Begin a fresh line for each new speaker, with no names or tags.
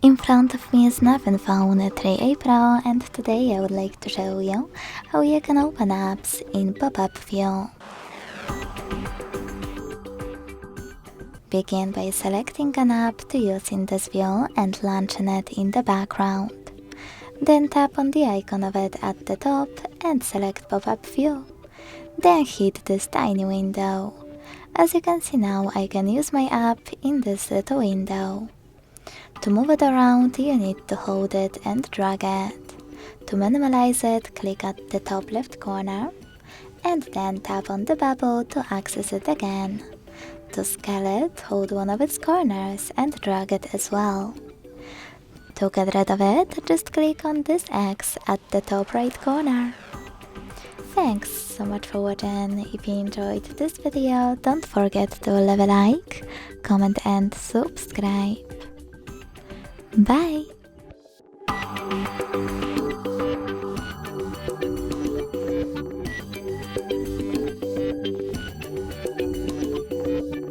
In front of me is Nothing Phone 3A Pro, and today I would like to show you how you can open apps in pop-up view. Begin by selecting an app to use in this view and launching it in the background. Then tap on the icon of it at the top and select pop-up view. Then hit this tiny window. As you can see now, I can use my app in this little window. To move it around, you need to hold it and drag it. To minimize it, click at the top left corner and then tap on the bubble to access it again. To scale it, hold one of its corners and drag it as well. To get rid of it, just click on this X at the top right corner. Thanks so much for watching. If you enjoyed this video, don't forget to leave a like, comment and subscribe. Bye!